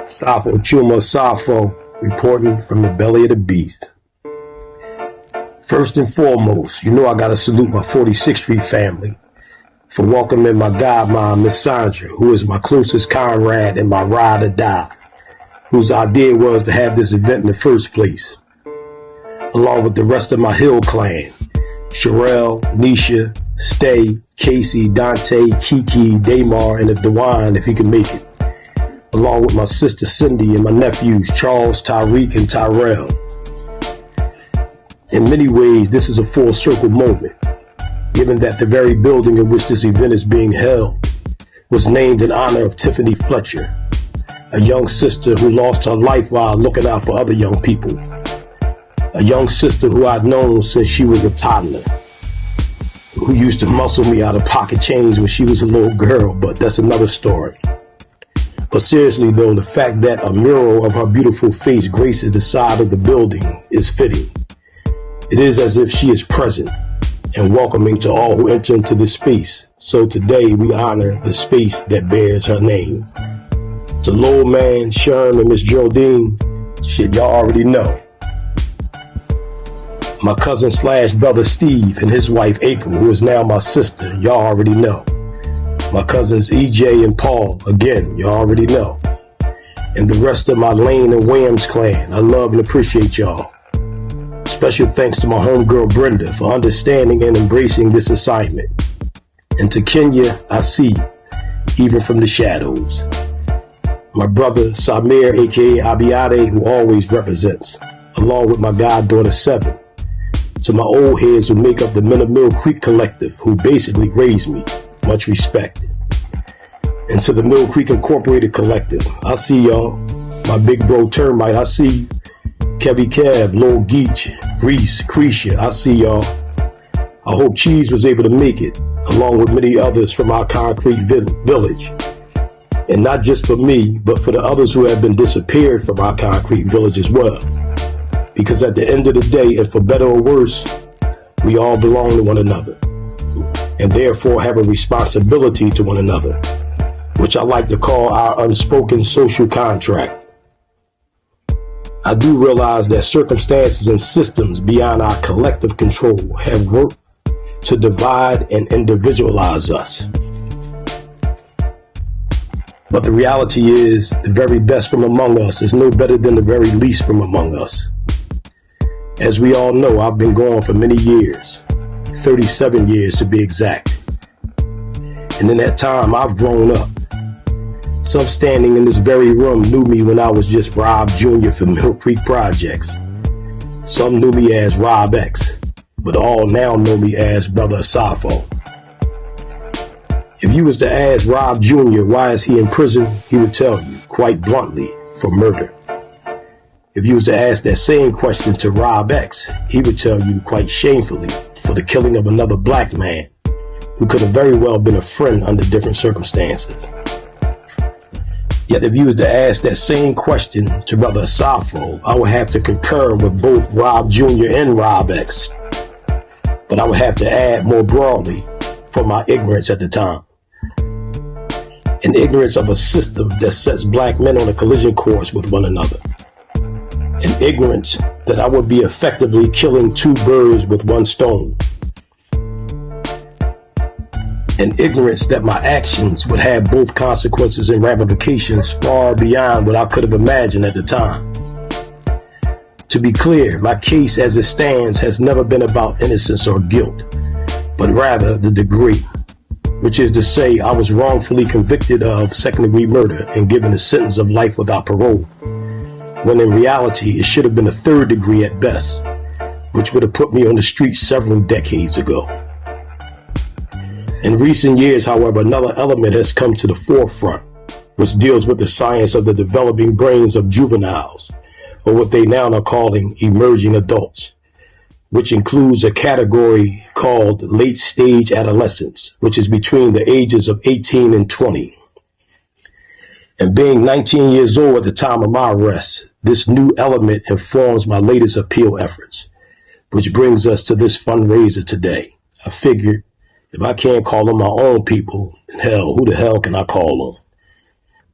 Asafo, Chuma, Asafo, reporting from the belly of the beast. First and foremost, you know I gotta salute my 46th Street family for welcoming my godmom, Miss Sandra, who is my closest comrade and my ride or die, whose idea was to have this event in the first place, along with the rest of my Hill clan, Sherelle, Nisha, Stay, Casey, Dante, Kiki, Damar, and Dewan if he can make it, along with my sister Cindy and my nephews Charles, Tyreek, and Tyrell. In many ways, this is a full circle moment, given that the very building in which this event is being held was named in honor of Tiffany Fletcher, a young sister who lost her life while looking out for other young people. A young sister who I'd known since she was a toddler, who used to muscle me out of pocket change when she was a little girl, but that's another story. But seriously though, the fact that a mural of her beautiful face graces the side of the building is fitting. It is as if she is present and welcoming to all who enter into this space. So today we honor the space that bears her name. To Lil Man, Sherm, and Miss Geraldine, shit, y'all already know. My cousin / brother Steve and his wife April, who is now my sister, y'all already know. My cousins EJ and Paul, again, y'all already know. And the rest of my Lane and Williams clan, I love and appreciate y'all. Special thanks to my homegirl Brenda for understanding and embracing this assignment. And to Kenya, I see, even from the shadows. My brother Samir, aka Abiade, who always represents, along with my goddaughter Seven. To my old heads who make up the Men of Mill Creek Collective, who basically raised me, much respect. And to the Mill Creek Incorporated Collective, I see y'all. My big bro Termite, I see you. Kevy Kev, Lil Geach, Reese, Cretia, I see y'all. I hope Cheese was able to make it, along with many others from our concrete village. And not just for me, but for the others who have been disappeared from our concrete village as well. Because at the end of the day, and for better or worse, we all belong to one another, and therefore have a responsibility to one another, which I like to call our unspoken social contract. I do realize that circumstances and systems beyond our collective control have worked to divide and individualize us. But the reality is, the very best from among us is no better than the very least from among us. As we all know, I've been gone for many years, 37 years to be exact. And in that time, I've grown up. Some standing in this very room knew me when I was just Rob Jr. from Mill Creek Projects. Some knew me as Rob X, but all now know me as Brother Asafo. If you was to ask Rob Jr. why is he in prison, he would tell you, quite bluntly, for murder. If you was to ask that same question to Rob X, he would tell you quite shamefully for the killing of another black man who could have very well been a friend under different circumstances. Yet if you was to ask that same question to Brother Asafo, I would have to concur with both Rob Jr. and Rob X. But I would have to add more broadly for my ignorance at the time. An ignorance of a system that sets black men on a collision course with one another. An ignorance that I would be effectively killing two birds with one stone. An ignorance that my actions would have both consequences and ramifications far beyond what I could have imagined at the time. To be clear, my case as it stands has never been about innocence or guilt, but rather the degree, which is to say I was wrongfully convicted of second-degree murder and given a sentence of life without parole, when in reality it should have been a third degree at best, which would have put me on the streets several decades ago. In recent years, however, another element has come to the forefront, which deals with the science of the developing brains of juveniles, or what they now are calling emerging adults, which includes a category called late-stage adolescence, which is between the ages of 18 and 20. And being 19 years old at the time of my arrest, this new element informs my latest appeal efforts, which brings us to this fundraiser today. I figured if I can't call them my own people, hell, who the hell can I call them?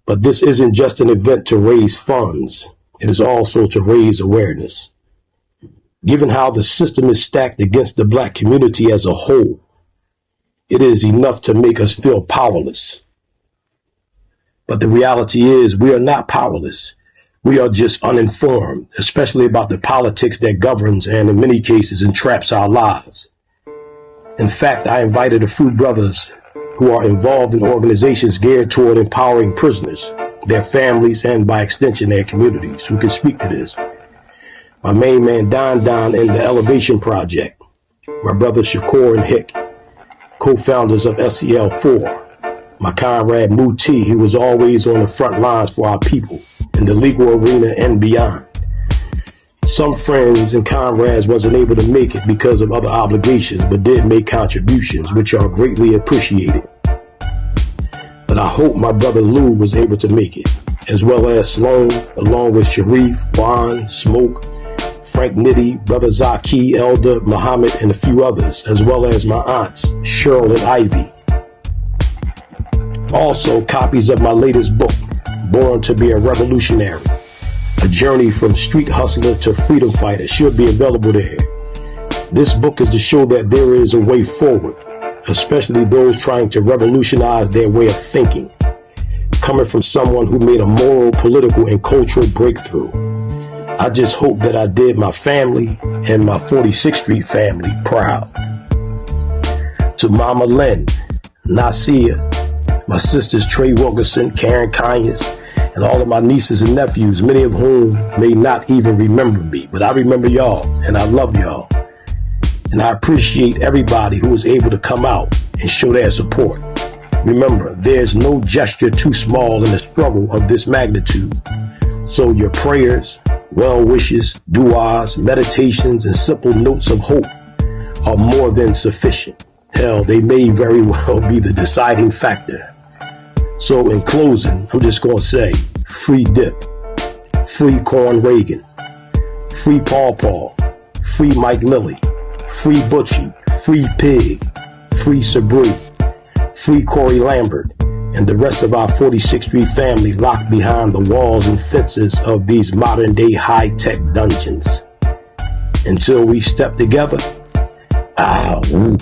But this isn't just an event to raise funds. It is also to raise awareness. Given how the system is stacked against the Black community as a whole, it is enough to make us feel powerless. But the reality is we are not powerless. We are just uninformed, especially about the politics that governs and in many cases entraps our lives. In fact, I invited a few brothers who are involved in organizations geared toward empowering prisoners, their families, and by extension their communities who can speak to this. My main man Don in the Elevation Project, my brother Shakur and Hick, co-founders of SEL4, my comrade Muti, who was always on the front lines for our people in the legal arena and beyond. Some friends and comrades wasn't able to make it because of other obligations, but did make contributions, which are greatly appreciated. But I hope my brother Lou was able to make it, as well as Sloan, along with Sharif, Juan, Smoke, Frank Nitty, brother Zaki, Elder, Muhammad, and a few others, as well as my aunts, Cheryl and Ivy. Also, copies of my latest book, Born to be a Revolutionary, a journey from street hustler to freedom fighter, should be available there. This book is to show that there is a way forward, especially those trying to revolutionize their way of thinking, coming from someone who made a moral, political, and cultural breakthrough. I just hope that I did my family and my 46th Street family proud. To Mama Lynn, Nasir, my sisters Trey Wilkerson, Karen Kanyas, and all of my nieces and nephews, many of whom may not even remember me, but I remember y'all, and I love y'all. And I appreciate everybody who was able to come out and show their support. Remember, there's no gesture too small in a struggle of this magnitude. So your prayers, well wishes, du'as, meditations, and simple notes of hope are more than sufficient. Hell, they may very well be the deciding factor. So in closing, I'm just going to say, free Dip, free Corn Reagan, free Paw, free Mike Lilly, free Butchie, free Pig, free Sabri, free Corey Lambert, and the rest of our 46th Street family locked behind the walls and fences of these modern-day high-tech dungeons. Until we step together, whoop.